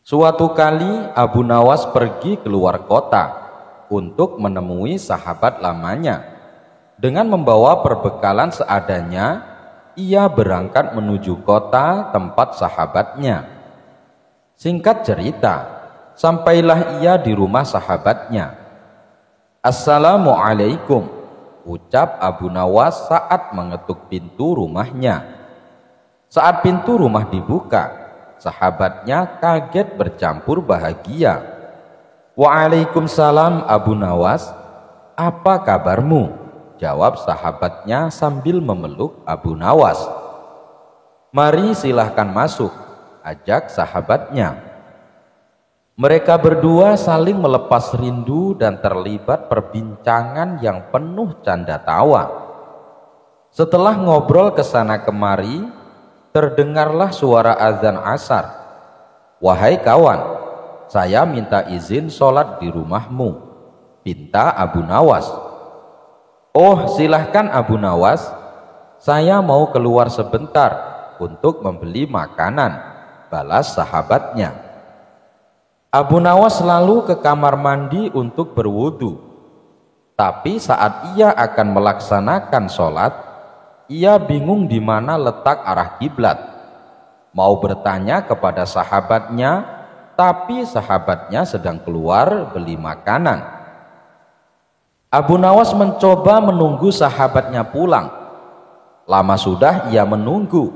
Suatu kali Abu Nawas pergi keluar kota untuk menemui sahabat lamanya. Dengan membawa perbekalan seadanya, ia berangkat menuju kota tempat sahabatnya. Singkat cerita, sampailah ia di rumah sahabatnya. "Assalamualaikum," ucap Abu Nawas saat mengetuk pintu rumahnya. Saat pintu rumah dibuka, sahabatnya kaget bercampur bahagia. "Waalaikumsalam Abu Nawas, apa kabarmu?" jawab sahabatnya sambil memeluk Abu Nawas. "Mari silahkan masuk," ajak sahabatnya. Mereka berdua saling melepas rindu dan terlibat perbincangan yang penuh canda tawa. Setelah ngobrol kesana kemari, terdengarlah suara azan asar. "Wahai kawan, saya minta izin sholat di rumahmu," pinta Abu Nawas. "Oh, silahkan Abu Nawas, saya mau keluar sebentar untuk membeli makanan," balas sahabatnya. Abu Nawas lalu ke kamar mandi untuk berwudu. Tapi saat ia akan melaksanakan sholat, ia bingung di mana letak arah kiblat. Mau bertanya kepada sahabatnya, tapi sahabatnya sedang keluar beli makanan. Abu Nawas mencoba menunggu sahabatnya pulang. Lama sudah ia menunggu.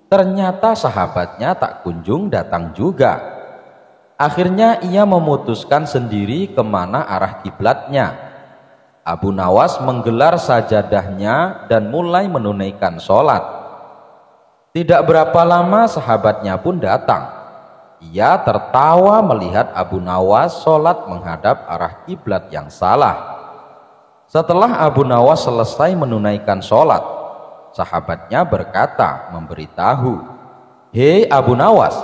Ternyata sahabatnya tak kunjung datang juga. Akhirnya ia memutuskan sendiri kemana arah kiblatnya. Abu Nawas menggelar sajadahnya dan mulai menunaikan sholat. Tidak berapa lama sahabatnya pun datang. Ia tertawa melihat Abu Nawas sholat menghadap arah kiblat yang salah. Setelah Abu Nawas selesai menunaikan sholat, sahabatnya berkata memberitahu, "Hei Abu Nawas,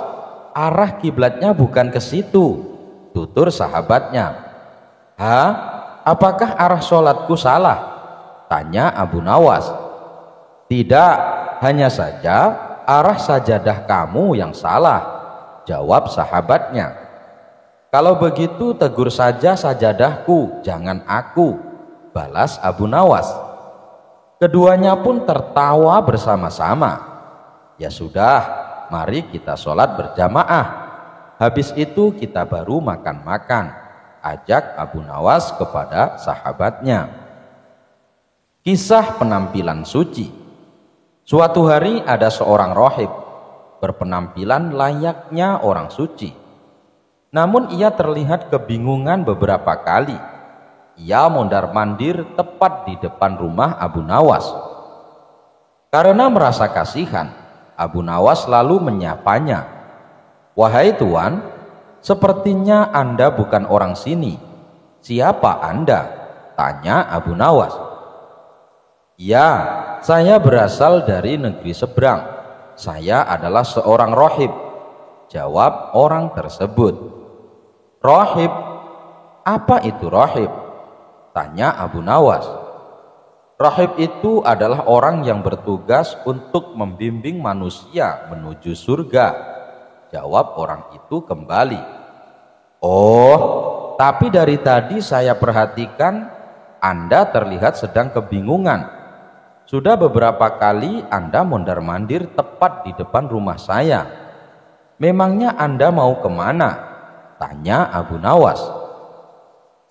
arah kiblatnya bukan ke situ," tutur sahabatnya. "Hah? Apakah arah sholatku salah?" tanya Abu Nawas. "Tidak, hanya saja arah sajadah kamu yang salah," jawab sahabatnya. "Kalau begitu tegur saja sajadahku, jangan aku," balas Abu Nawas. Keduanya pun tertawa bersama-sama. "Ya sudah, mari kita sholat berjamaah. Habis itu kita baru makan-makan," ajak Abu Nawas kepada sahabatnya. Kisah penampilan suci. Suatu hari ada seorang rohib berpenampilan layaknya orang suci. Namun ia terlihat kebingungan beberapa kali. Ia mondar-mandir tepat di depan rumah Abu Nawas. Karena merasa kasihan, Abu Nawas lalu menyapanya. "Wahai tuan, sepertinya Anda bukan orang sini. Siapa Anda?" tanya Abu Nawas. "Ya, saya berasal dari negeri seberang. Saya adalah seorang rohib," jawab orang tersebut. "Rohib? Apa itu rohib?" tanya Abu Nawas. "Rohib itu adalah orang yang bertugas untuk membimbing manusia menuju surga," jawab orang itu kembali. "Oh, tapi dari tadi saya perhatikan Anda terlihat sedang kebingungan. Sudah beberapa kali Anda mondar-mandir tepat di depan rumah saya. Memangnya Anda mau kemana?" tanya Abu Nawas.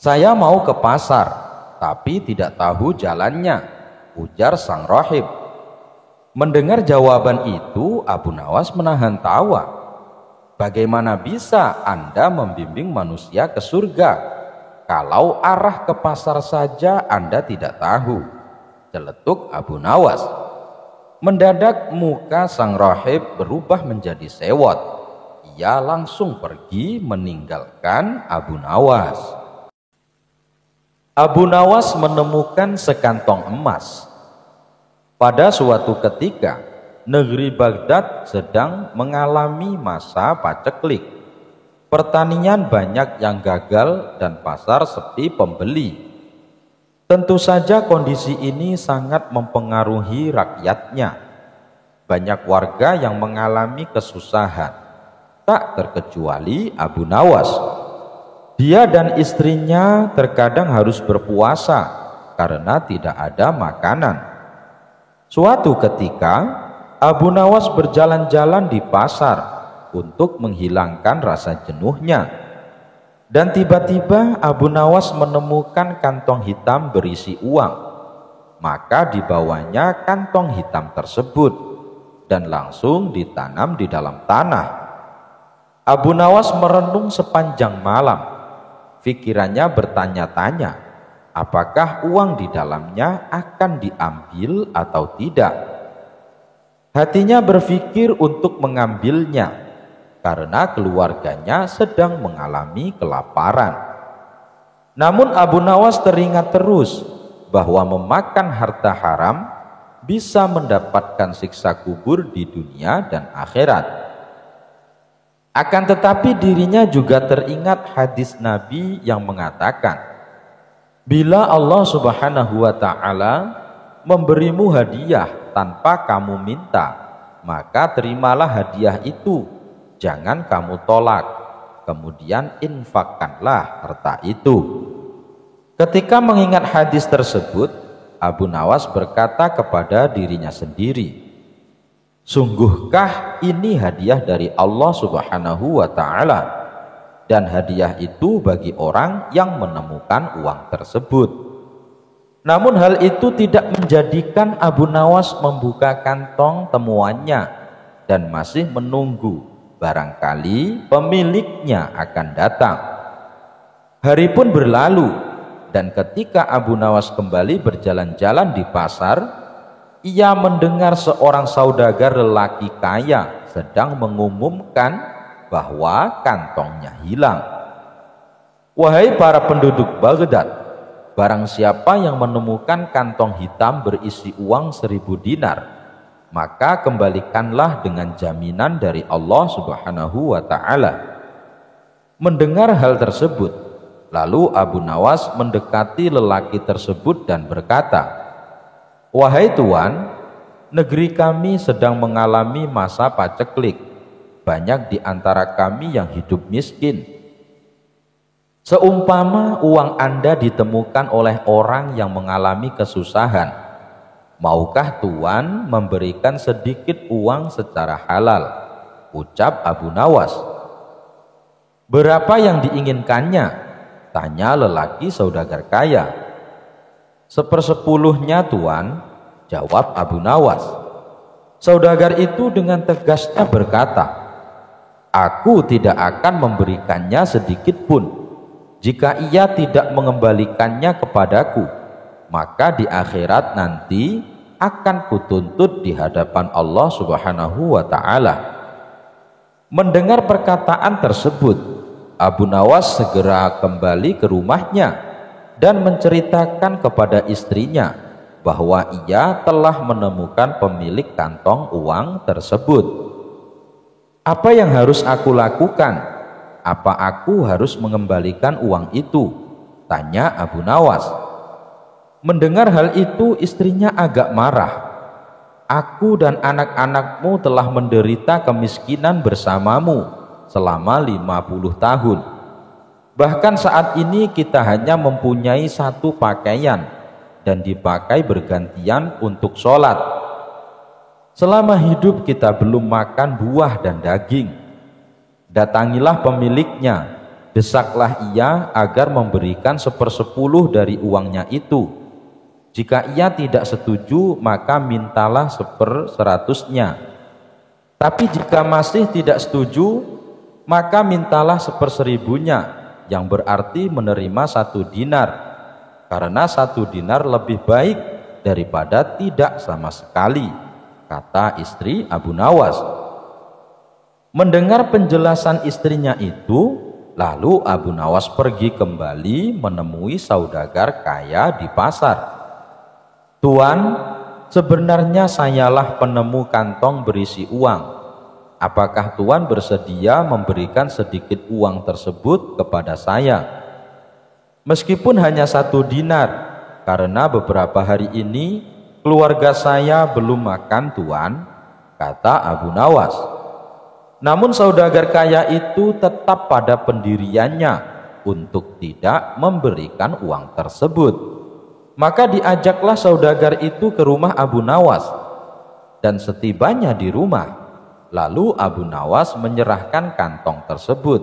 "Saya mau ke pasar, tapi tidak tahu jalannya," ujar sang rohib. Mendengar jawaban itu, Abu Nawas menahan tawa. "Bagaimana bisa Anda membimbing manusia ke surga kalau arah ke pasar saja Anda tidak tahu?" celetuk Abu Nawas. Mendadak muka sang rohib berubah menjadi sewot. Ia langsung pergi meninggalkan Abu Nawas. Abu Nawas menemukan sekantong emas. Pada suatu ketika, negeri Baghdad sedang mengalami masa paceklik. Pertanian banyak yang gagal dan pasar sepi pembeli. Tentu saja kondisi ini sangat mempengaruhi rakyatnya. Banyak warga yang mengalami kesusahan. tak terkecuali Abu Nawas. Dia dan istrinya terkadang harus berpuasa karena tidak ada makanan. Suatu ketika, Abu Nawas berjalan-jalan di pasar untuk menghilangkan rasa jenuhnya. Dan tiba-tiba Abu Nawas menemukan kantong hitam berisi uang. Maka dibawanya kantong hitam tersebut dan langsung ditanam di dalam tanah. Abu Nawas merenung sepanjang malam. Pikirannya bertanya-tanya, apakah uang di dalamnya akan diambil atau tidak. Hatinya berpikir untuk mengambilnya karena keluarganya sedang mengalami kelaparan. Namun Abu Nawas teringat terus bahwa memakan harta haram bisa mendapatkan siksa kubur di dunia dan akhirat. Akan tetapi dirinya juga teringat hadis Nabi yang mengatakan, bila Allah Subhanahu wa ta'ala memberimu hadiah tanpa kamu minta, maka terimalah hadiah itu, jangan kamu tolak, kemudian infakkanlah harta itu. Ketika mengingat hadis tersebut, Abu Nawas berkata kepada dirinya sendiri, sungguhkah ini hadiah dari Allah Subhanahu wa ta'ala, dan hadiah itu bagi orang yang menemukan uang tersebut. Namun hal itu tidak menjadikan Abu Nawas membuka kantong temuannya dan masih menunggu barangkali pemiliknya akan datang. Hari pun berlalu, dan ketika Abu Nawas kembali berjalan-jalan di pasar, ia mendengar seorang saudagar lelaki kaya sedang mengumumkan bahwa kantongnya hilang. Wahai para penduduk Baghdad, barang siapa yang menemukan kantong hitam berisi uang 1000 dinar, maka kembalikanlah dengan jaminan dari Allah Subhanahu wa ta'ala. Mendengar hal tersebut, lalu Abu Nawas mendekati lelaki tersebut dan berkata, wahai Tuan, negeri kami sedang mengalami masa paceklik. Banyak di antara kami yang hidup miskin. Seumpama uang Anda ditemukan oleh orang yang mengalami kesusahan, maukah Tuan memberikan sedikit uang secara halal? Ucap Abu Nawas. Berapa yang diinginkannya? Tanya lelaki saudagar kaya. 1/10-nya Tuan, jawab Abu Nawas. Saudagar itu dengan tegasnya berkata, aku tidak akan memberikannya sedikit pun. Jika ia tidak mengembalikannya kepadaku, maka di akhirat nanti akan kutuntut di hadapan Allah Subhanahu wa ta'ala. Mendengar perkataan tersebut, Abu Nawas segera kembali ke rumahnya dan menceritakan kepada istrinya bahwa ia telah menemukan pemilik kantong uang tersebut. Apa yang harus aku lakukan? Apa aku harus mengembalikan uang itu? Tanya Abu Nawas. Mendengar hal itu, istrinya agak marah. Aku dan anak-anakmu telah menderita kemiskinan bersamamu selama 50 tahun. Bahkan saat ini kita hanya mempunyai satu pakaian dan dipakai bergantian untuk sholat. Selama hidup kita belum makan buah dan daging. Datangilah pemiliknya, desaklah ia agar memberikan 1/10 dari uangnya itu. Jika ia tidak setuju, maka mintalah 1/100-nya. Tapi jika masih tidak setuju, maka mintalah 1/1000-nya, yang berarti menerima 1 dinar, karena 1 dinar lebih baik daripada tidak sama sekali, kata istri Abu Nawas. Mendengar penjelasan istrinya itu, lalu Abu Nawas pergi kembali menemui saudagar kaya di pasar. Tuan, sebenarnya sayalah penemu kantong berisi uang. Apakah Tuan bersedia memberikan sedikit uang tersebut kepada saya? Meskipun hanya 1 dinar, karena beberapa hari ini keluarga saya belum makan, Tuan, kata Abu Nawas. Namun saudagar kaya itu tetap pada pendiriannya untuk tidak memberikan uang tersebut. Maka diajaklah saudagar itu ke rumah Abu Nawas, dan setibanya di rumah, lalu Abu Nawas menyerahkan kantong tersebut.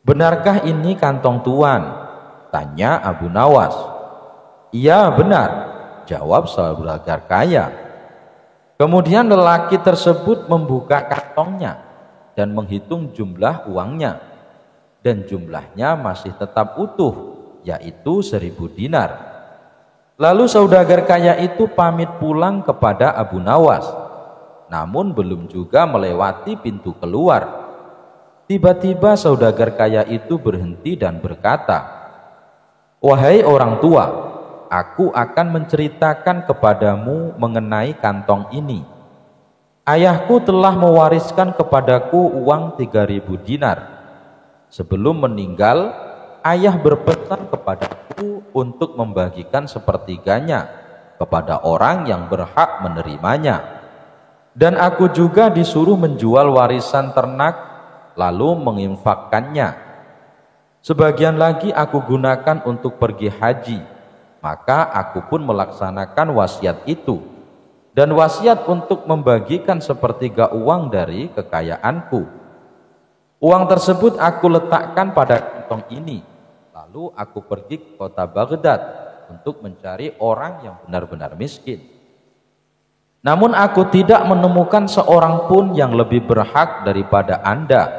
"Benarkah ini kantong tuan?" tanya Abu Nawas. "Iya, benar," jawab saudagar kaya. Kemudian lelaki tersebut membuka kantongnya dan menghitung jumlah uangnya, dan jumlahnya masih tetap utuh, yaitu 1.000 dinar. Lalu saudagar kaya itu pamit pulang kepada Abu Nawas, namun belum juga melewati pintu keluar, tiba-tiba saudagar kaya itu berhenti dan berkata, "Wahai orang tua, aku akan menceritakan kepadamu mengenai kantong ini. Ayahku telah mewariskan kepadaku uang 3.000 dinar. Sebelum meninggal, ayah berpesan kepadaku untuk membagikan sepertiganya kepada orang yang berhak menerimanya. Dan aku juga disuruh menjual warisan ternak lalu menginfakkannya. Sebagian lagi aku gunakan untuk pergi haji. Maka aku pun melaksanakan wasiat itu, dan wasiat untuk membagikan sepertiga uang dari kekayaanku. Uang tersebut aku letakkan pada kantong ini, lalu aku pergi ke kota Baghdad untuk mencari orang yang benar-benar miskin. Namun aku tidak menemukan seorang pun yang lebih berhak daripada Anda.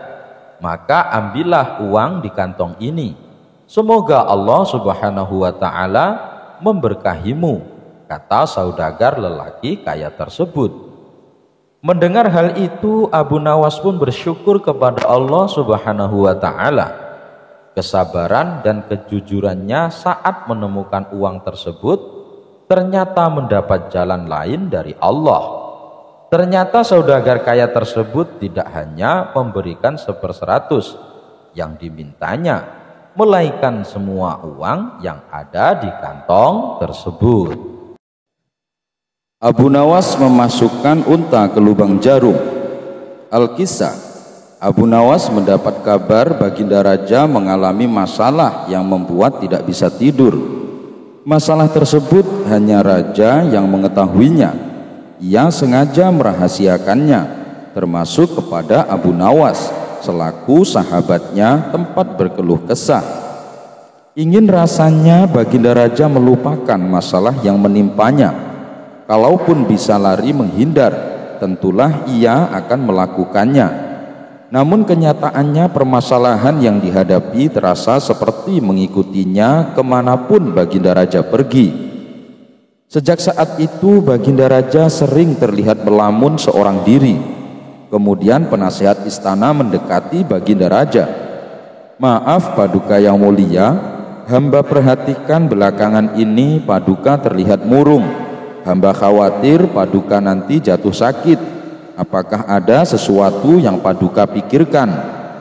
Maka ambillah uang di kantong ini. Semoga Allah Subhanahu wa ta'ala memberkahimu," kata saudagar lelaki kaya tersebut. Mendengar hal itu, Abu Nawas pun bersyukur kepada Allah Subhanahu wa ta'ala. Kesabaran dan kejujurannya saat menemukan uang tersebut ternyata mendapat jalan lain dari Allah. Ternyata saudagar kaya tersebut tidak hanya memberikan 1/100 yang dimintanya, melainkan semua uang yang ada di kantong tersebut. Abu Nawas memasukkan unta ke lubang jarum. Al-Kisah, Abu Nawas mendapat kabar Baginda Raja mengalami masalah yang membuat tidak bisa tidur. Masalah tersebut hanya Raja yang mengetahuinya. Ia sengaja merahasiakannya, termasuk kepada Abu Nawas selaku sahabatnya tempat berkeluh kesah. Ingin rasanya Baginda Raja melupakan masalah yang menimpanya. Kalaupun bisa lari menghindar, tentulah ia akan melakukannya. Namun kenyataannya permasalahan yang dihadapi terasa seperti mengikutinya kemanapun Baginda Raja pergi. Sejak saat itu Baginda Raja sering terlihat melamun seorang diri. Kemudian penasehat istana mendekati Baginda Raja. "Maaf Paduka yang mulia, hamba perhatikan belakangan ini Paduka terlihat murung. Hamba khawatir Paduka nanti jatuh sakit. Apakah ada sesuatu yang Paduka pikirkan?"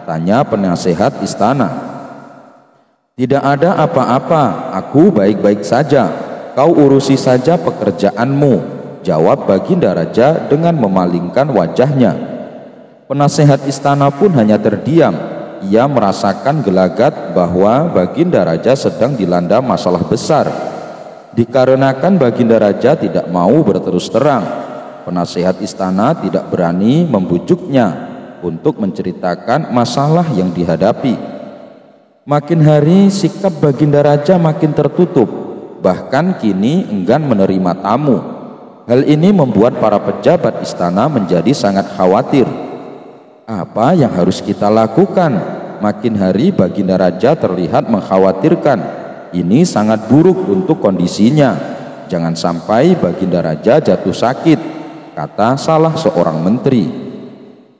tanya penasehat istana. "Tidak ada apa-apa, aku baik-baik saja. Kau urusi saja pekerjaanmu," jawab Baginda Raja dengan memalingkan wajahnya. Penasehat istana pun hanya terdiam. Ia merasakan gelagat bahwa Baginda Raja sedang dilanda masalah besar. Dikarenakan Baginda Raja tidak mau berterus terang, penasehat istana tidak berani membujuknya untuk menceritakan masalah yang dihadapi. Makin hari sikap Baginda Raja makin tertutup, bahkan kini enggan menerima tamu. Hal ini membuat para pejabat istana menjadi sangat khawatir. Apa yang harus kita lakukan? Makin hari Baginda Raja terlihat mengkhawatirkan. Ini sangat buruk untuk kondisinya. Jangan sampai Baginda Raja jatuh sakit, kata salah seorang menteri.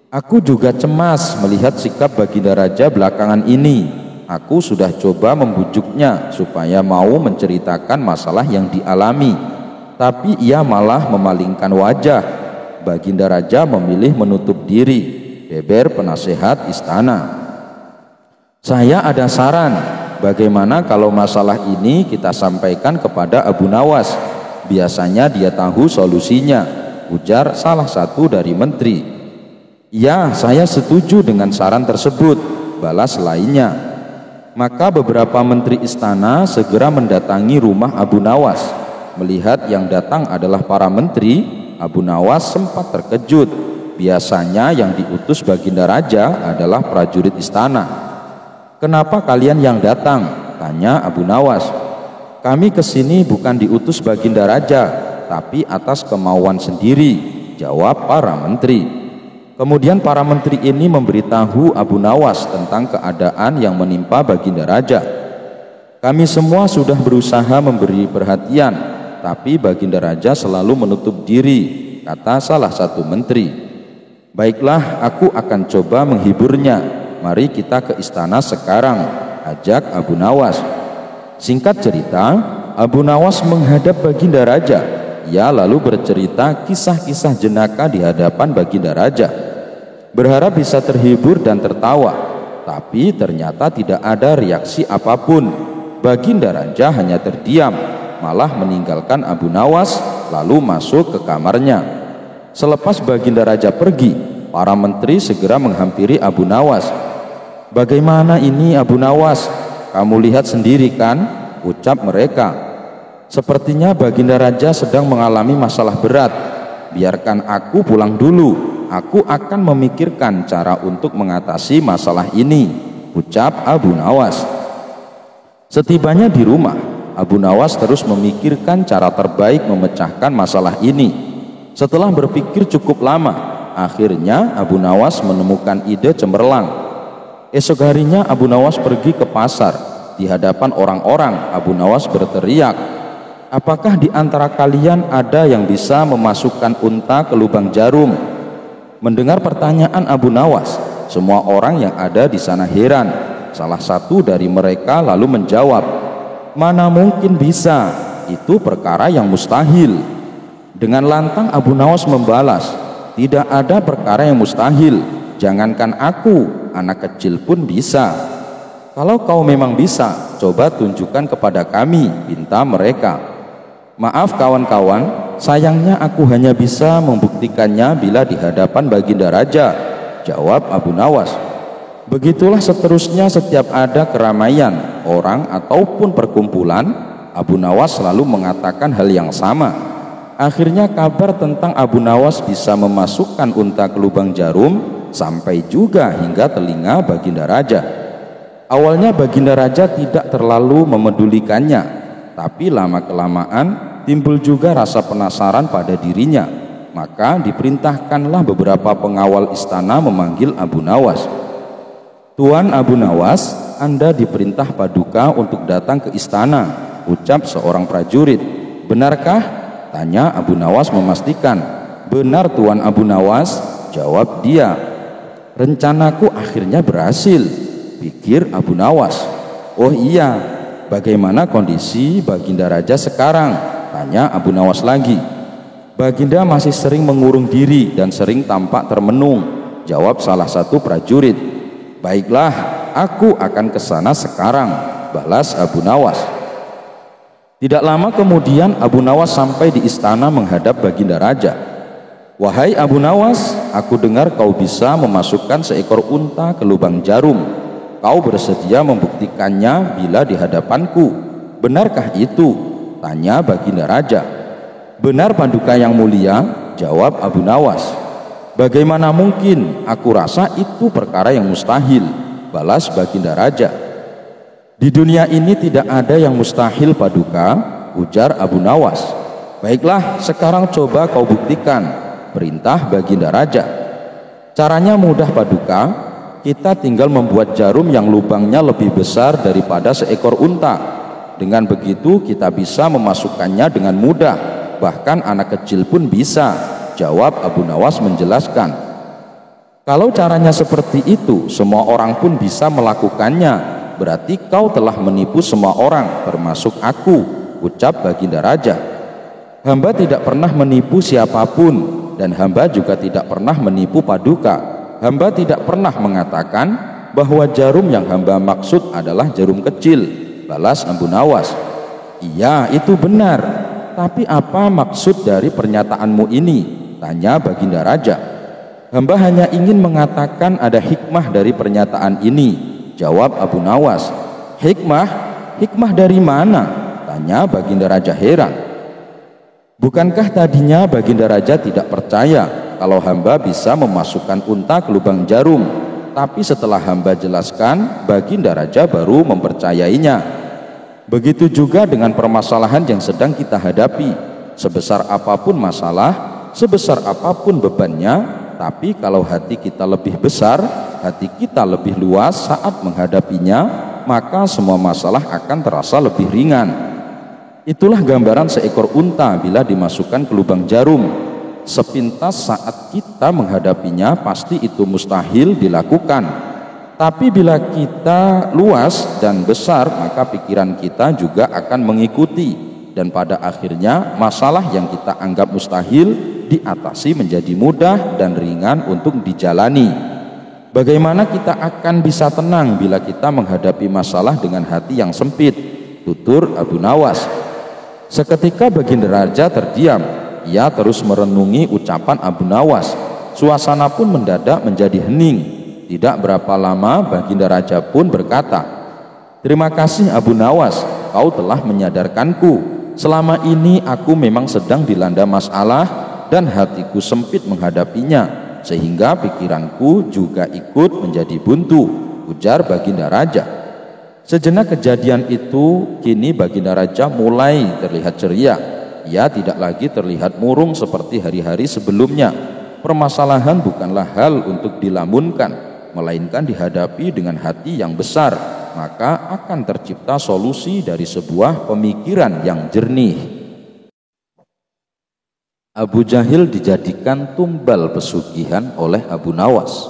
Aku juga cemas melihat sikap Baginda Raja belakangan ini. Aku sudah coba membujuknya supaya mau menceritakan masalah yang dialami, tapi ia malah memalingkan wajah. Baginda Raja memilih menutup diri, beber penasehat istana. Saya ada saran, bagaimana kalau masalah ini kita sampaikan kepada Abu Nawas? Biasanya dia tahu solusinya, ujar salah satu dari menteri. "Ya, saya setuju dengan saran tersebut," balas lainnya. Maka beberapa menteri istana segera mendatangi rumah Abu Nawas. Melihat yang datang adalah para menteri, Abu Nawas sempat terkejut. Biasanya yang diutus Baginda Raja adalah prajurit istana. "Kenapa kalian yang datang?" tanya Abu Nawas. "Kami kesini bukan diutus Baginda Raja, tapi atas kemauan sendiri," jawab para menteri. Kemudian para menteri ini memberitahu Abu Nawas tentang keadaan yang menimpa Baginda Raja. "Kami semua sudah berusaha memberi perhatian, tapi Baginda Raja selalu menutup diri," kata salah satu menteri. "Baiklah, aku akan coba menghiburnya. Mari kita ke istana sekarang," ajak Abu Nawas. Singkat cerita, Abu Nawas menghadap Baginda Raja. Ia lalu bercerita kisah-kisah jenaka di hadapan Baginda Raja, berharap bisa terhibur dan tertawa. Tapi ternyata tidak ada reaksi apapun. Baginda Raja hanya terdiam, malah meninggalkan Abu Nawas lalu masuk ke kamarnya. Selepas Baginda Raja pergi, para menteri segera menghampiri Abu Nawas. "Bagaimana ini Abu Nawas? Kamu lihat sendiri kan?" ucap mereka. "Sepertinya Baginda Raja sedang mengalami masalah berat. Biarkan aku pulang dulu. Aku akan memikirkan cara untuk mengatasi masalah ini," ucap Abu Nawas. Setibanya di rumah, Abu Nawas terus memikirkan cara terbaik memecahkan masalah ini. Setelah berpikir cukup lama, akhirnya Abu Nawas menemukan ide cemerlang. Esok harinya Abu Nawas pergi ke pasar. Di hadapan orang-orang, Abu Nawas berteriak, "Apakah di antara kalian ada yang bisa memasukkan unta ke lubang jarum?" Mendengar pertanyaan Abu Nawas, semua orang yang ada di sana heran. Salah satu dari mereka lalu menjawab, "Mana mungkin bisa, itu perkara yang mustahil." Dengan lantang Abu Nawas membalas, "Tidak ada perkara yang mustahil. Jangankan aku, anak kecil pun bisa." "Kalau kau memang bisa, coba tunjukkan kepada kami," pinta mereka. "Maaf kawan-kawan, sayangnya aku hanya bisa membuktikannya bila di hadapan Baginda Raja," jawab Abu Nawas. Begitulah seterusnya, setiap ada keramaian, orang ataupun perkumpulan, Abu Nawas selalu mengatakan hal yang sama. Akhirnya kabar tentang Abu Nawas bisa memasukkan unta ke lubang jarum sampai juga hingga telinga Baginda Raja. Awalnya Baginda Raja tidak terlalu memedulikannya, tapi lama-kelamaan timbul juga rasa penasaran pada dirinya. Maka diperintahkanlah beberapa pengawal istana memanggil Abu Nawas. "Tuan Abu Nawas, Anda diperintah Paduka untuk datang ke istana," ucap seorang prajurit. "Benarkah?" tanya Abu Nawas memastikan. "Benar Tuan Abu Nawas," jawab dia. "Rencanaku akhirnya berhasil," pikir Abu Nawas. "Oh iya, bagaimana kondisi Baginda Raja sekarang?" tanya Abu Nawas lagi. "Baginda masih sering mengurung diri dan sering tampak termenung," jawab salah satu prajurit. "Baiklah, aku akan ke sana sekarang," balas Abu Nawas. Tidak lama kemudian Abu Nawas sampai di istana menghadap Baginda Raja. "Wahai Abu Nawas, aku dengar kau bisa memasukkan seekor unta ke lubang jarum. Kau bersedia membuktikannya bila di hadapanku. Benarkah itu?" tanya Baginda Raja. "Benar Paduka yang mulia," jawab Abu Nawas. "Bagaimana mungkin, aku rasa itu perkara yang mustahil," balas Baginda Raja. "Di dunia ini tidak ada yang mustahil Paduka," ujar Abu Nawas. "Baiklah, sekarang coba kau buktikan," perintah Baginda Raja. "Caranya mudah Paduka, kita tinggal membuat jarum yang lubangnya lebih besar daripada seekor unta. Dengan begitu kita bisa memasukkannya dengan mudah, bahkan anak kecil pun bisa," jawab Abu Nawas menjelaskan. "Kalau caranya seperti itu, semua orang pun bisa melakukannya. Berarti kau telah menipu semua orang, termasuk aku," ucap Baginda Raja. "Hamba tidak pernah menipu siapapun, dan hamba juga tidak pernah menipu Paduka. Hamba tidak pernah mengatakan bahwa jarum yang hamba maksud adalah jarum kecil," balas Abu Nawas. "Iya, itu benar. Tapi apa maksud dari pernyataanmu ini?" tanya Baginda Raja. Hamba hanya ingin mengatakan ada hikmah dari pernyataan ini, jawab Abu Nawas. Hikmah? Hikmah dari mana? Tanya Baginda Raja heran. Bukankah tadinya Baginda Raja tidak percaya kalau hamba bisa memasukkan unta ke lubang jarum? Tapi setelah hamba jelaskan, Baginda Raja baru mempercayainya. Begitu juga dengan permasalahan yang sedang kita hadapi. Sebesar apapun masalah, sebesar apapun bebannya, tapi kalau hati kita lebih besar, hati kita lebih luas saat menghadapinya, maka semua masalah akan terasa lebih ringan. Itulah gambaran seekor unta bila dimasukkan ke lubang jarum. Sepintas saat kita menghadapinya pasti itu mustahil dilakukan. Tapi bila kita luas dan besar, maka pikiran kita juga akan mengikuti. Dan pada akhirnya masalah yang kita anggap mustahil diatasi menjadi mudah dan ringan untuk dijalani. Bagaimana kita akan bisa tenang bila kita menghadapi masalah dengan hati yang sempit? Tutur Abu Nawas. Seketika Baginda Raja terdiam. Ia terus merenungi ucapan Abu Nawas. Suasana pun mendadak menjadi hening. Tidak berapa lama Baginda Raja pun berkata, "Terima kasih Abu Nawas, kau telah menyadarkanku. Selama ini aku memang sedang dilanda masalah dan hatiku sempit menghadapinya, sehingga pikiranku juga ikut menjadi buntu," ujar Baginda Raja. Sejenak kejadian itu, kini Baginda Raja mulai terlihat ceria. Ia tidak lagi terlihat murung seperti hari-hari sebelumnya. Permasalahan bukanlah hal untuk dilamunkan, melainkan dihadapi dengan hati yang besar. Maka akan tercipta solusi dari sebuah pemikiran yang jernih. Abu Jahil dijadikan tumbal pesugihan oleh Abu Nawas.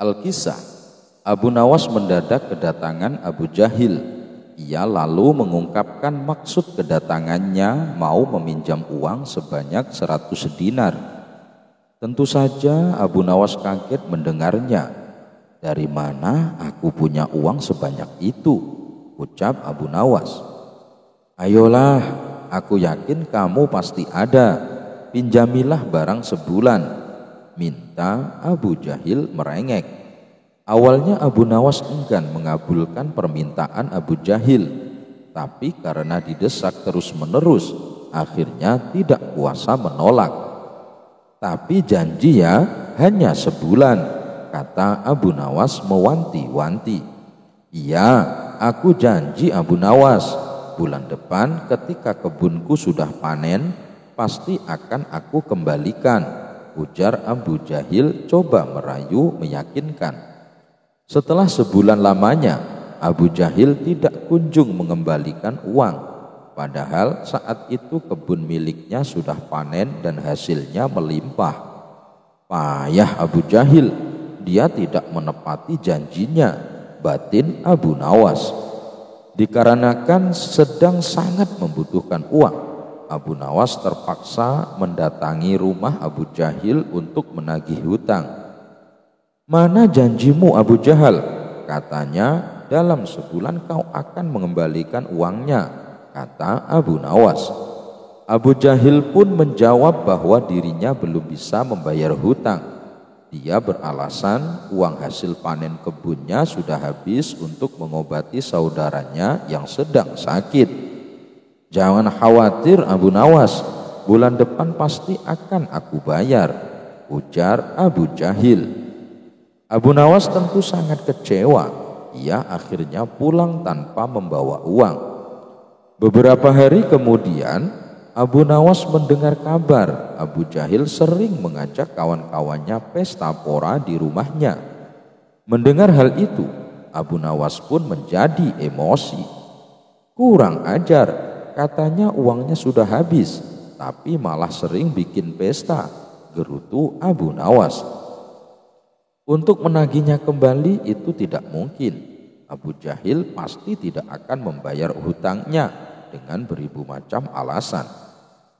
Al-Kisah. Abu Nawas mendadak kedatangan Abu Jahil. Ia lalu mengungkapkan maksud kedatangannya mau meminjam uang sebanyak 100 dinar. Tentu saja Abu Nawas kaget mendengarnya. "Dari mana aku punya uang sebanyak itu?" ucap Abu Nawas. "Ayolah, aku yakin kamu pasti ada. Pinjamilah barang sebulan," minta Abu Jahil merengek. Awalnya Abu Nawas enggan mengabulkan permintaan Abu Jahil, tapi karena didesak terus-menerus, akhirnya tidak kuasa menolak. "Tapi janji ya, hanya sebulan," kata Abu Nawas mewanti-wanti. "Iya, aku janji Abu Nawas. Bulan depan ketika kebunku sudah panen, pasti akan aku kembalikan," ujar Abu Jahil coba merayu meyakinkan. Setelah sebulan lamanya, Abu Jahil tidak kunjung mengembalikan uang. Padahal saat itu kebun miliknya sudah panen dan hasilnya melimpah. Payah Abu Jahil, dia tidak menepati janjinya, batin Abu Nawas. Dikarenakan sedang sangat membutuhkan uang, Abu Nawas terpaksa mendatangi rumah Abu Jahil untuk menagih hutang. "Mana janjimu Abu Jahal?" katanya, "dalam sebulan kau akan mengembalikan uangnya," kata Abu Nawas. Abu Jahil pun menjawab bahwa dirinya belum bisa membayar hutang. Dia beralasan uang hasil panen kebunnya sudah habis untuk mengobati saudaranya yang sedang sakit. "Jangan khawatir Abu Nawas, bulan depan pasti akan aku bayar," ujar Abu Jahil. Abu Nawas tentu sangat kecewa. Ia akhirnya pulang tanpa membawa uang. Beberapa hari kemudian, Abu Nawas mendengar kabar Abu Jahil sering mengajak kawan-kawannya pesta pora di rumahnya. Mendengar hal itu, Abu Nawas pun menjadi emosi. "Kurang ajar, katanya uangnya sudah habis, tapi malah sering bikin pesta," gerutu Abu Nawas. Untuk menagihnya kembali itu tidak mungkin. Abu Jahil pasti tidak akan membayar hutangnya dengan beribu macam alasan.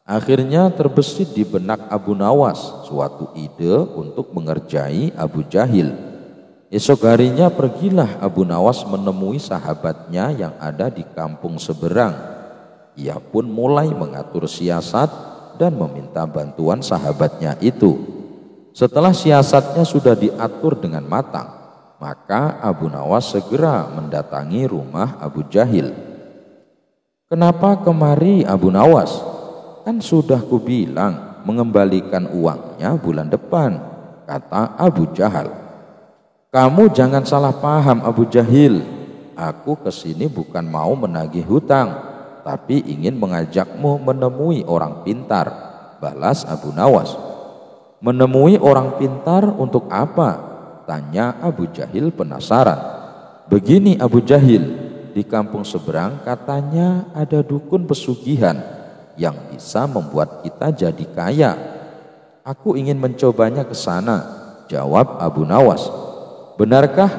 Akhirnya terbesit di benak Abu Nawas suatu ide untuk mengerjai Abu Jahil. Esok harinya pergilah Abu Nawas menemui sahabatnya yang ada di kampung seberang. Ia pun mulai mengatur siasat dan meminta bantuan sahabatnya itu. Setelah siasatnya sudah diatur dengan matang, maka Abu Nawas segera mendatangi rumah Abu Jahil. "Kenapa kemari Abu Nawas? Kan sudah kubilang mengembalikan uangnya bulan depan," kata Abu Jahal. "Kamu jangan salah paham Abu Jahil. Aku kesini bukan mau menagih hutang, tapi ingin mengajakmu menemui orang pintar," balas Abu Nawas. "Menemui orang pintar untuk apa?" tanya Abu Jahil penasaran. "Begini Abu Jahil, di kampung seberang katanya ada dukun pesugihan yang bisa membuat kita jadi kaya. Aku ingin mencobanya ke sana," jawab Abu Nawas. "Benarkah?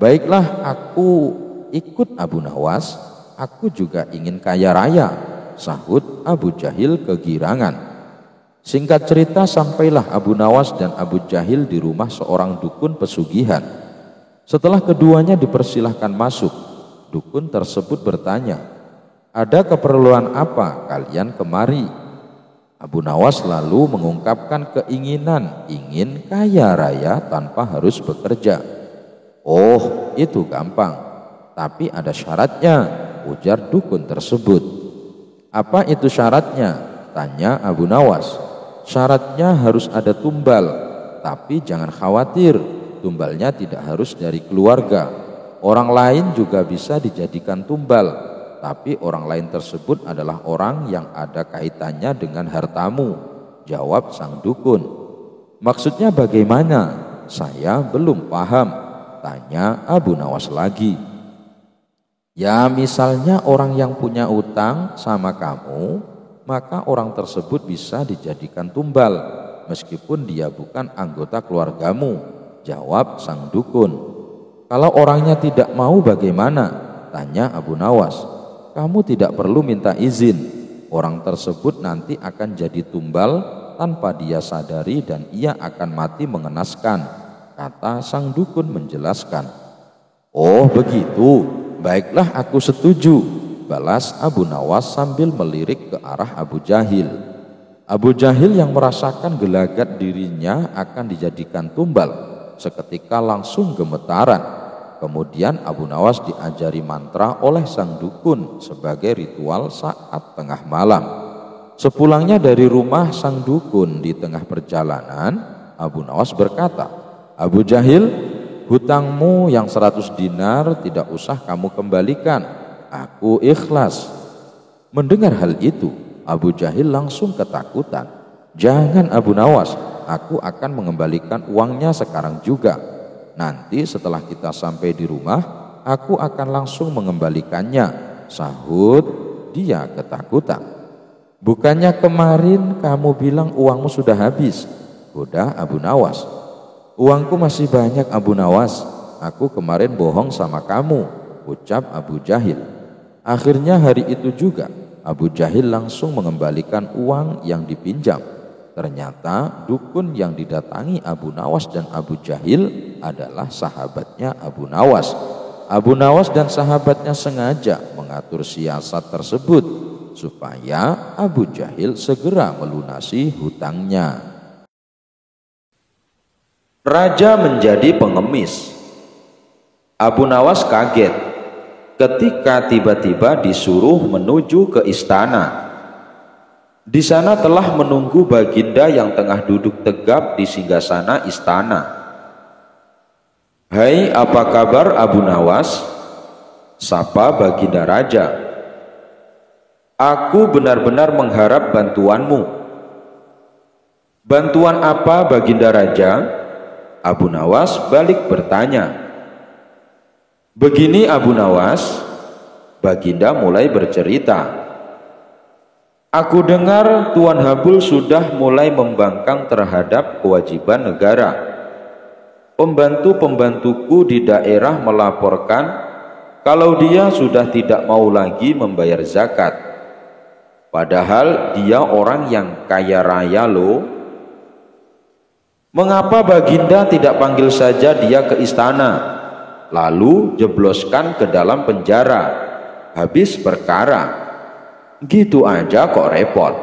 Baiklah, aku ikut Abu Nawas. Aku juga ingin kaya raya," sahut Abu Jahil kegirangan. Singkat cerita, sampailah Abu Nawas dan Abu Jahil di rumah seorang dukun pesugihan. Setelah keduanya dipersilahkan masuk, dukun tersebut bertanya, "Ada keperluan apa kalian kemari?" Abu Nawas lalu mengungkapkan keinginan ingin kaya raya tanpa harus bekerja. "Oh, itu gampang, tapi ada syaratnya," ujar dukun tersebut. "Apa itu syaratnya?" tanya Abu Nawas. "Syaratnya harus ada tumbal, tapi jangan khawatir, tumbalnya tidak harus dari keluarga. Orang lain juga bisa dijadikan tumbal, tapi orang lain tersebut adalah orang yang ada kaitannya dengan hartamu," jawab sang dukun. "Maksudnya bagaimana? Saya belum paham," tanya Abu Nawas lagi. "Ya, misalnya orang yang punya utang sama kamu, maka orang tersebut bisa dijadikan tumbal meskipun dia bukan anggota keluargamu," jawab sang dukun. "Kalau orangnya tidak mau bagaimana?" tanya Abu Nawas. "Kamu tidak perlu minta izin. Orang tersebut nanti akan jadi tumbal tanpa dia sadari dan ia akan mati mengenaskan," kata sang dukun menjelaskan. "Oh begitu, baiklah aku setuju," balas Abu Nawas sambil melirik ke arah Abu Jahil. Abu Jahil yang merasakan gelagat dirinya akan dijadikan tumbal seketika langsung gemetaran. Kemudian Abu Nawas diajari mantra oleh sang dukun sebagai ritual saat tengah malam. Sepulangnya dari rumah sang dukun di tengah perjalanan, Abu Nawas berkata, "Abu Jahil, hutangmu yang 100 dinar tidak usah kamu kembalikan. Aku ikhlas." Mendengar hal itu, Abu Jahil langsung ketakutan. "Jangan Abu Nawas, aku akan mengembalikan uangnya sekarang juga. Nanti setelah kita sampai di rumah, aku akan langsung mengembalikannya," sahut dia ketakutan. "Bukannya kemarin kamu bilang uangmu sudah habis?" goda Abu Nawas. "Uangku masih banyak Abu Nawas, aku kemarin bohong sama kamu," ucap Abu Jahil. Akhirnya hari itu juga Abu Jahil langsung mengembalikan uang yang dipinjam. Ternyata dukun yang didatangi Abu Nawas dan Abu Jahil adalah sahabatnya Abu Nawas. Abu Nawas dan sahabatnya sengaja mengatur siasat tersebut supaya Abu Jahil segera melunasi hutangnya. Raja menjadi pengemis. Abu Nawas kaget ketika tiba-tiba disuruh menuju ke istana. Di sana telah menunggu baginda yang tengah duduk tegap di singgasana istana. "Hai, apa kabar Abu Nawas?" sapa baginda raja. "Aku benar-benar mengharap bantuanmu." "Bantuan apa baginda raja?" Abu Nawas balik bertanya. "Begini Abu Nawas," baginda mulai bercerita. "Aku dengar Tuan Habul sudah mulai membangkang terhadap kewajiban negara. Pembantu-pembantuku di daerah melaporkan kalau dia sudah tidak mau lagi membayar zakat. Padahal dia orang yang kaya raya loh. Mengapa baginda tidak panggil saja dia ke istana, lalu jebloskan ke dalam penjara, habis perkara. Gitu aja kok repot."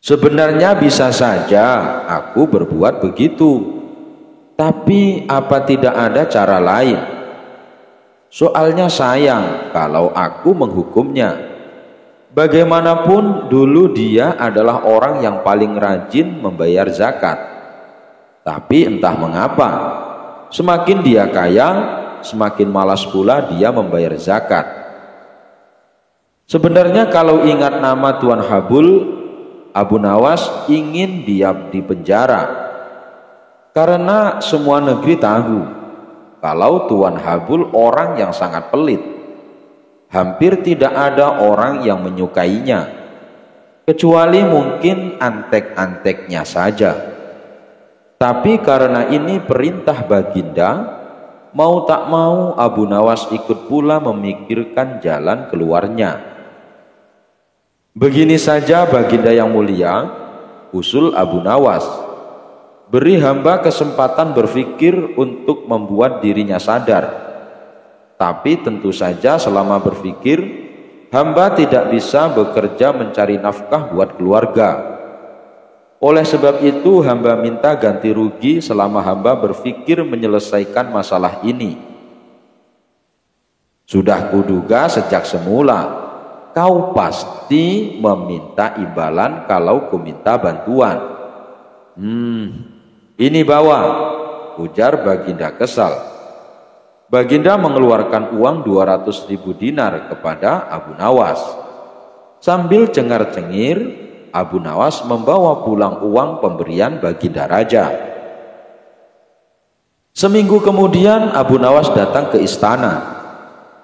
Sebenarnya bisa saja aku berbuat begitu, tapi apa tidak ada cara lain? Soalnya sayang kalau aku menghukumnya. Bagaimanapun dulu dia adalah orang yang paling rajin membayar zakat. Tapi entah mengapa, semakin dia kaya, semakin malas pula dia membayar zakat. Sebenarnya kalau ingat nama Tuan Habul, Abu Nawas ingin diam di penjara. Karena semua negeri tahu kalau Tuan Habul orang yang sangat pelit. Hampir tidak ada orang yang menyukainya, kecuali mungkin antek-anteknya saja. Tapi karena ini perintah Baginda, mau tak mau Abu Nawas ikut pula memikirkan jalan keluarnya. Begini saja Baginda yang mulia, usul Abu Nawas. Beri hamba kesempatan berpikir untuk membuat dirinya sadar. Tapi tentu saja selama berpikir, hamba tidak bisa bekerja mencari nafkah buat keluarga. Oleh sebab itu hamba minta ganti rugi selama hamba berpikir menyelesaikan masalah ini. Sudah kuduga sejak semula, kau pasti meminta imbalan kalau kuminta bantuan. Ini bawa, ujar Baginda kesal. Baginda mengeluarkan uang 200.000 dinar kepada Abu Nawas. Sambil cengar-cengir, Abu Nawas membawa pulang uang pemberian Baginda Raja. Seminggu kemudian Abu Nawas datang ke istana.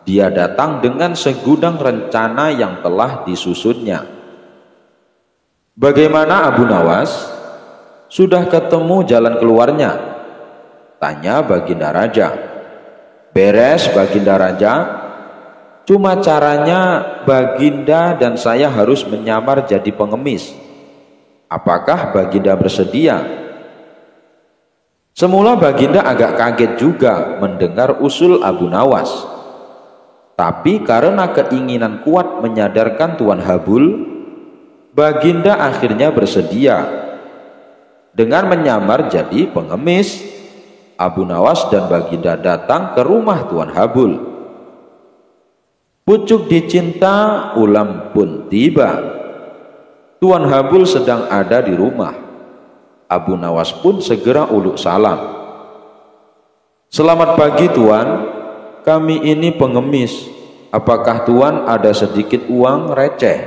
Dia datang dengan segudang rencana yang telah disusunnya. Bagaimana Abu Nawas? Sudah ketemu jalan keluarnya? Tanya Baginda Raja. Beres Baginda Raja, cuma caranya Baginda dan saya harus menyamar jadi pengemis. Apakah Baginda bersedia? Semula Baginda agak kaget juga mendengar usul Abu Nawas. Tapi karena keinginan kuat menyadarkan Tuan Habul, Baginda akhirnya bersedia. Dengan menyamar jadi pengemis, Abu Nawas dan Baginda datang ke rumah Tuan Habul. Pucuk dicinta ulam pun tiba. Tuan Habul sedang ada di rumah. Abu Nawas pun segera uluk salam. Selamat pagi Tuan, kami ini pengemis. Apakah Tuan ada sedikit uang receh?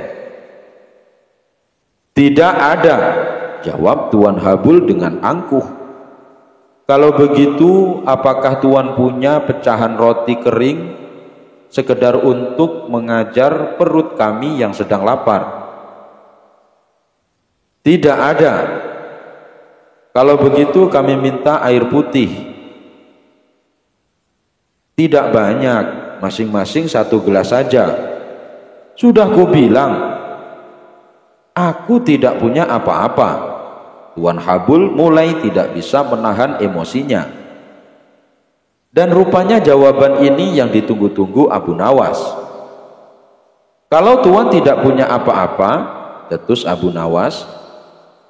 Tidak ada, jawab Tuan Habul dengan angkuh. Kalau begitu, apakah Tuan punya pecahan roti kering sekedar untuk mengajar perut kami yang sedang lapar? Tidak ada. Kalau begitu kami minta air putih. Tidak banyak, masing-masing 1 gelas saja. Sudah kubilang, aku tidak punya apa-apa. Tuan Habul mulai tidak bisa menahan emosinya. Dan rupanya jawaban ini yang ditunggu-tunggu Abu Nawas. Kalau Tuan tidak punya apa-apa, tetus Abu Nawas,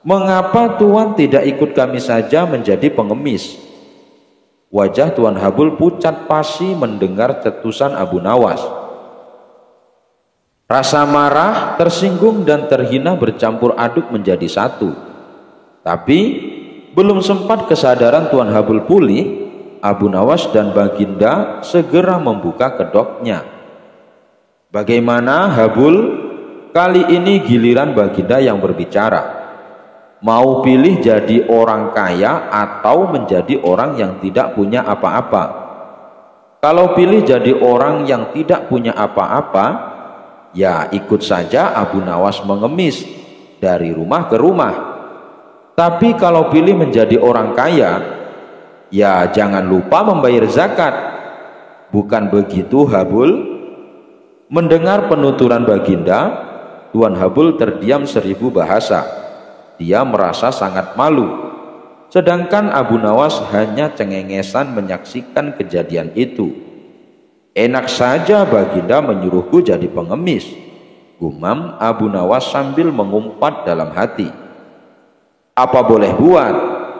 mengapa Tuan tidak ikut kami saja menjadi pengemis? Wajah Tuan Habul pucat pasi mendengar cetusan Abu Nawas. Rasa marah, tersinggung dan terhina bercampur aduk menjadi satu. Tapi belum sempat kesadaran Tuan Habul pulih, Abu Nawas dan Baginda segera membuka kedoknya. Bagaimana Habul? Kali ini giliran Baginda yang berbicara. Mau pilih jadi orang kaya atau menjadi orang yang tidak punya apa-apa? Kalau pilih jadi orang yang tidak punya apa-apa, ya ikut saja Abu Nawas mengemis dari rumah ke rumah. Tapi kalau pilih menjadi orang kaya, ya jangan lupa membayar zakat. Bukan begitu Habul? Mendengar penuturan Baginda, Tuan Habul terdiam 1000 bahasa. Dia merasa sangat malu. Sedangkan Abu Nawas hanya cengengesan menyaksikan kejadian itu. Enak saja Baginda menyuruhku jadi pengemis. gumam Abu Nawas sambil mengumpat dalam hati. Apa boleh buat?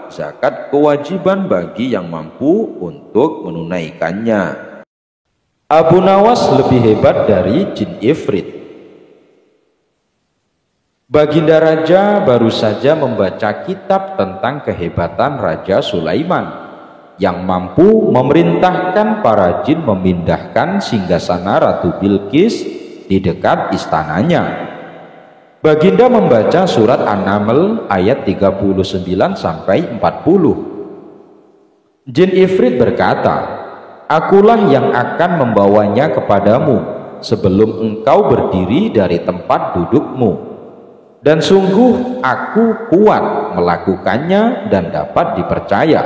Zakat kewajiban bagi yang mampu untuk menunaikannya. Abu Nawas lebih hebat dari jin ifrit. Baginda Raja baru saja membaca kitab tentang kehebatan Raja Sulaiman yang mampu memerintahkan para jin memindahkan singgasana Ratu Bilqis di dekat istananya. Baginda membaca surat An-Naml ayat 39 sampai 40. Jin ifrit berkata, "Akulah yang akan membawanya kepadamu sebelum engkau berdiri dari tempat dudukmu. Dan sungguh aku kuat melakukannya dan dapat dipercaya."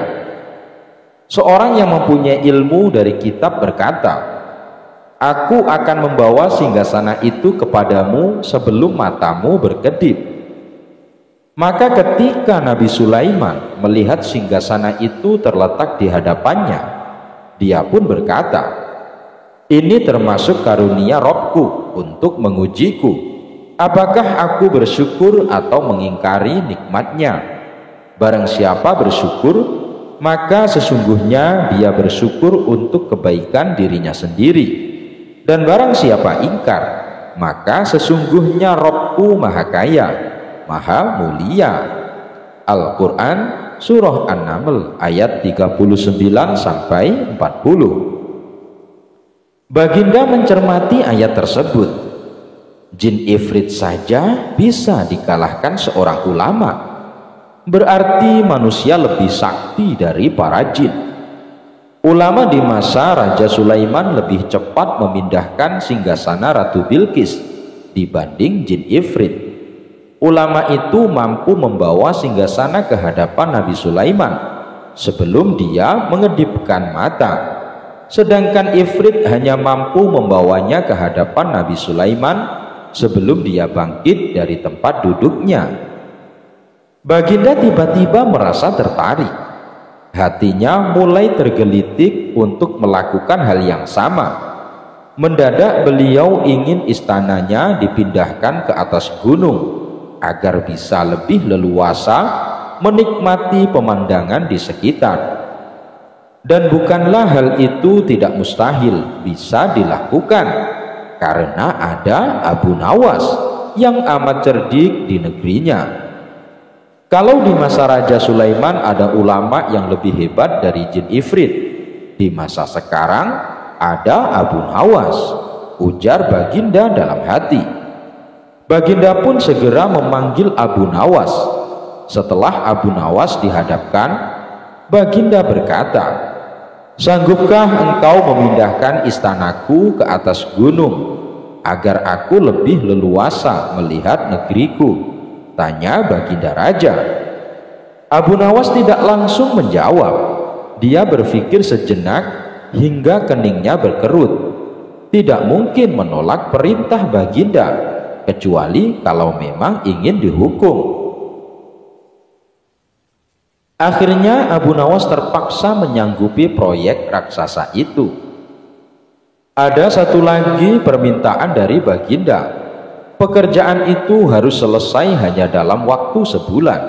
Seorang yang mempunyai ilmu dari kitab berkata, "Aku akan membawa singgasana itu kepadamu sebelum matamu berkedip." Maka ketika Nabi Sulaiman melihat singgasana itu terletak di hadapannya, dia pun berkata, "Ini termasuk karunia Robku untuk mengujiku. Apakah aku bersyukur atau mengingkari nikmatnya? Barang siapa bersyukur, maka sesungguhnya dia bersyukur untuk kebaikan dirinya sendiri. Dan barang siapa ingkar, maka sesungguhnya Robku Maha Kaya, Maha Mulia." Al-Quran Surah An-Naml ayat 39 sampai 40. Baginda mencermati ayat tersebut. Jin ifrit saja bisa dikalahkan seorang ulama. Berarti manusia lebih sakti dari para jin. Ulama di masa Raja Sulaiman lebih cepat memindahkan singgasana Ratu Bilqis dibanding jin ifrit. Ulama itu mampu membawa singgasana ke hadapan Nabi Sulaiman sebelum dia mengedipkan mata. Sedangkan ifrit hanya mampu membawanya ke hadapan Nabi Sulaiman sebelum dia bangkit dari tempat duduknya. Baginda tiba-tiba merasa tertarik. Hatinya mulai tergelitik untuk melakukan hal yang sama. Mendadak beliau ingin istananya dipindahkan ke atas gunung agar bisa lebih leluasa menikmati pemandangan di sekitar. Dan bukanlah hal itu tidak mustahil bisa dilakukan, karena ada Abu Nawas yang amat cerdik di negerinya. Kalau di masa Raja Sulaiman ada ulama yang lebih hebat dari jin ifrit, di masa sekarang ada Abu Nawas, ujar Baginda dalam hati. Baginda pun segera memanggil Abu Nawas. Setelah Abu Nawas dihadapkan, Baginda berkata, "Sanggupkah engkau memindahkan istanaku ke atas gunung agar aku lebih leluasa melihat negeriku?" tanya Baginda Raja. Abu Nawas tidak langsung menjawab. Dia berpikir sejenak hingga keningnya berkerut. Tidak mungkin menolak perintah Baginda, kecuali kalau memang ingin dihukum. Akhirnya Abu Nawas terpaksa menyanggupi proyek raksasa itu. Ada satu lagi permintaan dari Baginda. Pekerjaan itu harus selesai hanya dalam waktu sebulan.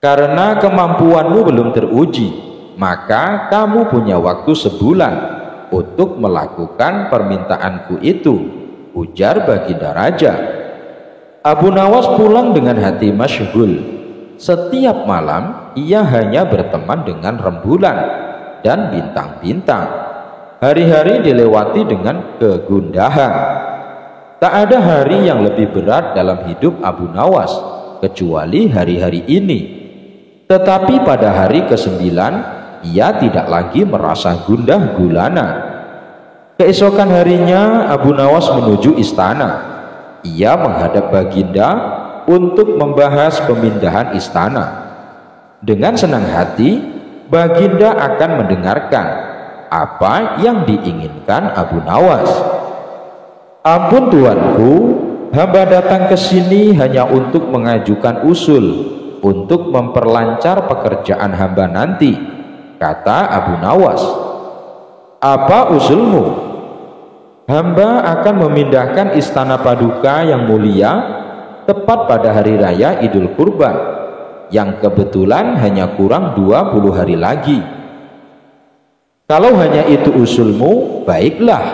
Karena kemampuanmu belum teruji, maka kamu punya waktu sebulan untuk melakukan permintaanku itu, ujar Baginda Raja. Abu Nawas pulang dengan hati masyghul. Setiap malam ia hanya berteman dengan rembulan dan bintang-bintang. Hari-hari dilewati dengan kegundahan. Tak ada hari yang lebih berat dalam hidup Abu Nawas kecuali hari-hari ini. Tetapi pada hari ke-9 ia tidak lagi merasa gundah gulana. Keesokan harinya Abu Nawas menuju istana. Ia menghadap Baginda untuk membahas pemindahan istana. Dengan senang hati Baginda akan mendengarkan apa yang diinginkan Abu Nawas. "Ampun tuanku, hamba datang ke sini hanya untuk mengajukan usul untuk memperlancar pekerjaan hamba nanti," kata Abu Nawas. "Apa usulmu?" hamba akan memindahkan istana paduka yang mulia tepat pada hari raya Idul Kurban, yang kebetulan hanya kurang 20 hari lagi. Kalau hanya itu usulmu, baiklah,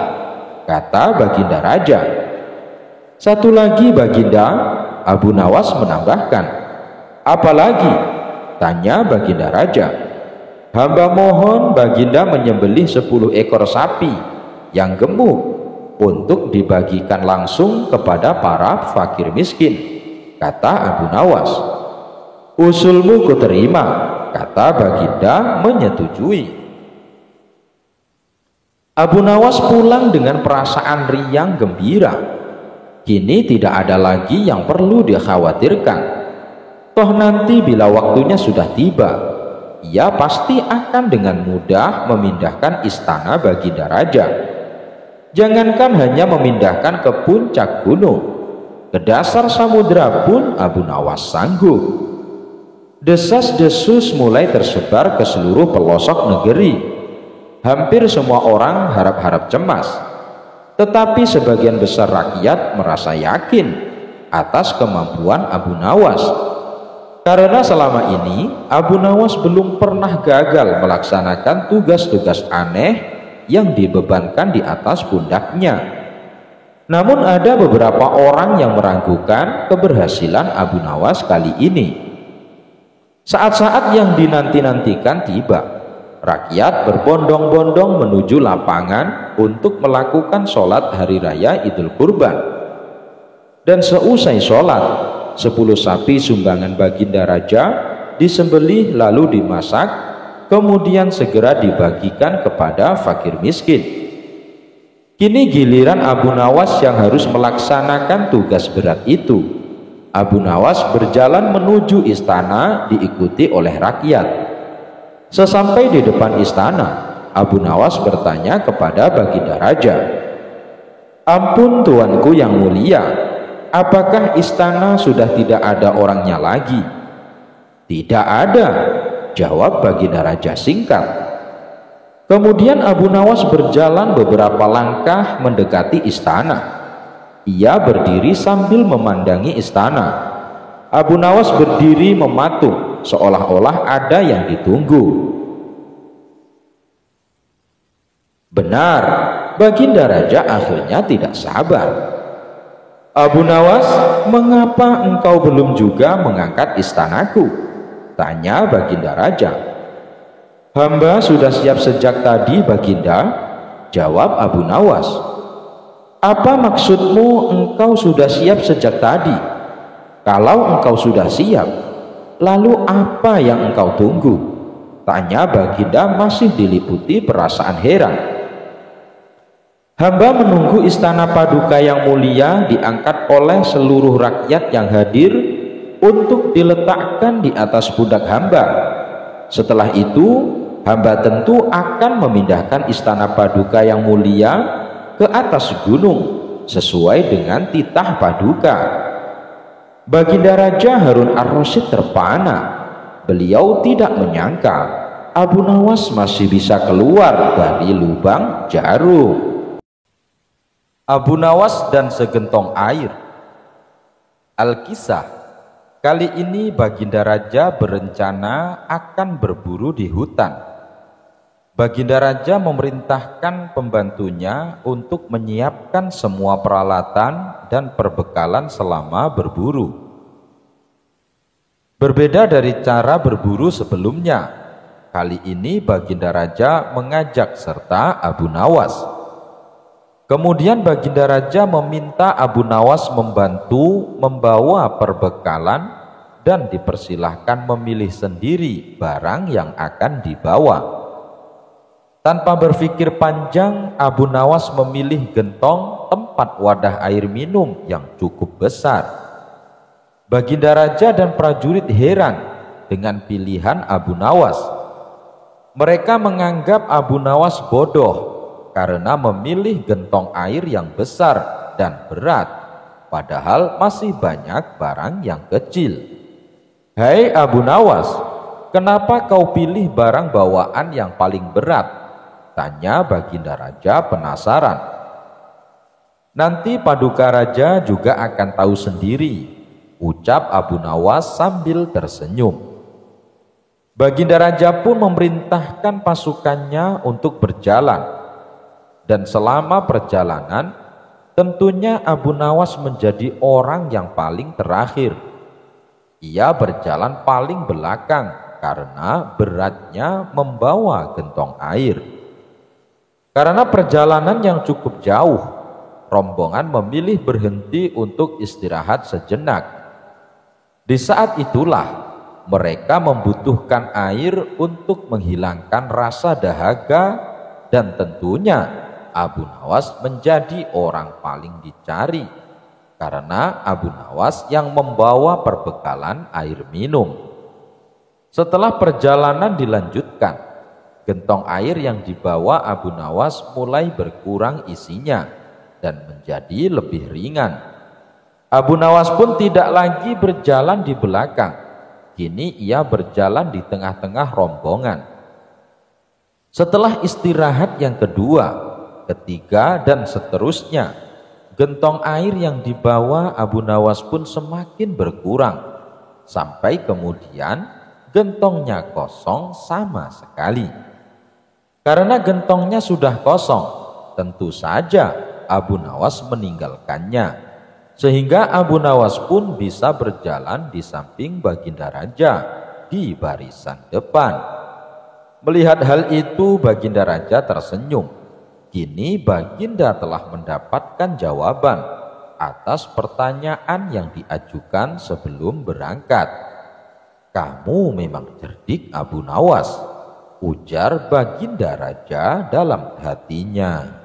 kata Baginda Raja. Satu lagi Baginda, Abu Nawas menambahkan. Apalagi? Tanya Baginda Raja. Hamba mohon Baginda menyembelih 10 ekor sapi yang gemuk untuk dibagikan langsung kepada para fakir miskin, kata Abu Nawas. Usulmu kuterima, kata Baginda menyetujui. Abu Nawas pulang dengan perasaan riang gembira. Kini tidak ada lagi yang perlu dikhawatirkan. Toh nanti bila waktunya sudah tiba, ia pasti akan dengan mudah memindahkan istana Baginda Raja. Jangankan hanya memindahkan ke puncak gunung, ke dasar samudera pun Abu Nawas sanggup. Desas-desus mulai tersebar ke seluruh pelosok negeri. Hampir semua orang harap-harap cemas, tetapi sebagian besar rakyat merasa yakin atas kemampuan Abu Nawas. Karena selama ini Abu Nawas belum pernah gagal melaksanakan tugas-tugas aneh yang dibebankan di atas pundaknya. Namun ada beberapa orang yang meragukan keberhasilan Abu Nawas kali ini. Saat-saat yang dinanti-nantikan tiba. Rakyat berbondong-bondong menuju lapangan untuk melakukan sholat hari raya Idul Kurban. Dan seusai sholat, 10 sapi sumbangan Baginda Raja disembelih lalu dimasak, kemudian segera dibagikan kepada fakir miskin. Kini giliran Abu Nawas yang harus melaksanakan tugas berat itu. Abu Nawas berjalan menuju istana diikuti oleh rakyat. Sesampai di depan istana, Abu Nawas bertanya kepada Baginda Raja, "Ampun tuanku yang mulia, apakah istana sudah tidak ada orangnya lagi?" "Tidak ada," jawab Baginda Raja singkat. Kemudian Abu Nawas berjalan beberapa langkah mendekati istana. Ia berdiri sambil memandangi istana. Abu Nawas berdiri mematung seolah-olah ada yang ditunggu. Benar, Baginda Raja akhirnya tidak sabar. "Abu Nawas, mengapa engkau belum juga mengangkat istanaku?" tanya Baginda Raja. "Hamba sudah siap sejak tadi, Baginda," jawab Abu Nawas. "Apa maksudmu engkau sudah siap sejak tadi? Kalau engkau sudah siap, lalu apa yang engkau tunggu?" tanya Baginda masih diliputi perasaan heran. "Hamba menunggu istana paduka yang mulia diangkat oleh seluruh rakyat yang hadir untuk diletakkan di atas pundak hamba. Setelah itu, hamba tentu akan memindahkan istana paduka yang mulia ke atas gunung sesuai dengan titah paduka." Baginda Raja Harun ar-Rasyid terpana. Beliau tidak menyangka Abu Nawas masih bisa keluar dari lubang jarum. Abu Nawas dan segentong air. Al-Kisah. Kali ini Baginda Raja berencana akan berburu di hutan. Baginda Raja memerintahkan pembantunya untuk menyiapkan semua peralatan dan perbekalan selama berburu. Berbeda dari cara berburu sebelumnya, kali ini Baginda Raja mengajak serta Abu Nawas. Kemudian Baginda Raja meminta Abu Nawas membantu membawa perbekalan dan dipersilahkan memilih sendiri barang yang akan dibawa. Tanpa berpikir panjang, Abu Nawas memilih gentong tempat wadah air minum yang cukup besar. Baginda Raja dan prajurit heran dengan pilihan Abu Nawas. Mereka menganggap Abu Nawas bodoh karena memilih gentong air yang besar dan berat, padahal masih banyak barang yang kecil. "Hai Abu Nawas, kenapa kau pilih barang bawaan yang paling berat?" tanya Baginda Raja penasaran. Nanti Paduka Raja juga akan tahu sendiri, ucap Abu Nawas sambil tersenyum. Baginda Raja pun memerintahkan pasukannya untuk berjalan, dan selama perjalanan tentunya Abu Nawas menjadi orang yang paling terakhir. Ia berjalan paling belakang karena beratnya membawa gentong air. Karena perjalanan yang cukup jauh, rombongan memilih berhenti untuk istirahat sejenak. Di saat itulah mereka membutuhkan air untuk menghilangkan rasa dahaga, dan tentunya Abu Nawas menjadi orang paling dicari karena Abu Nawas yang membawa perbekalan air minum. Setelah perjalanan dilanjutkan, gentong air yang dibawa Abu Nawas mulai berkurang isinya dan menjadi lebih ringan. Abu Nawas pun tidak lagi berjalan di belakang. Kini ia berjalan di tengah-tengah rombongan. Setelah istirahat yang kedua, ketiga, dan seterusnya, gentong air yang dibawa Abu Nawas pun semakin berkurang, sampai kemudian gentongnya kosong sama sekali. Karena gentongnya sudah kosong, tentu saja Abu Nawas meninggalkannya, sehingga Abu Nawas pun bisa berjalan di samping Baginda Raja di barisan depan. Melihat hal itu, Baginda Raja tersenyum. Kini Baginda telah mendapatkan jawaban atas pertanyaan yang diajukan sebelum berangkat. Kamu memang cerdik, Abu Nawas, ujar Baginda Raja dalam hatinya.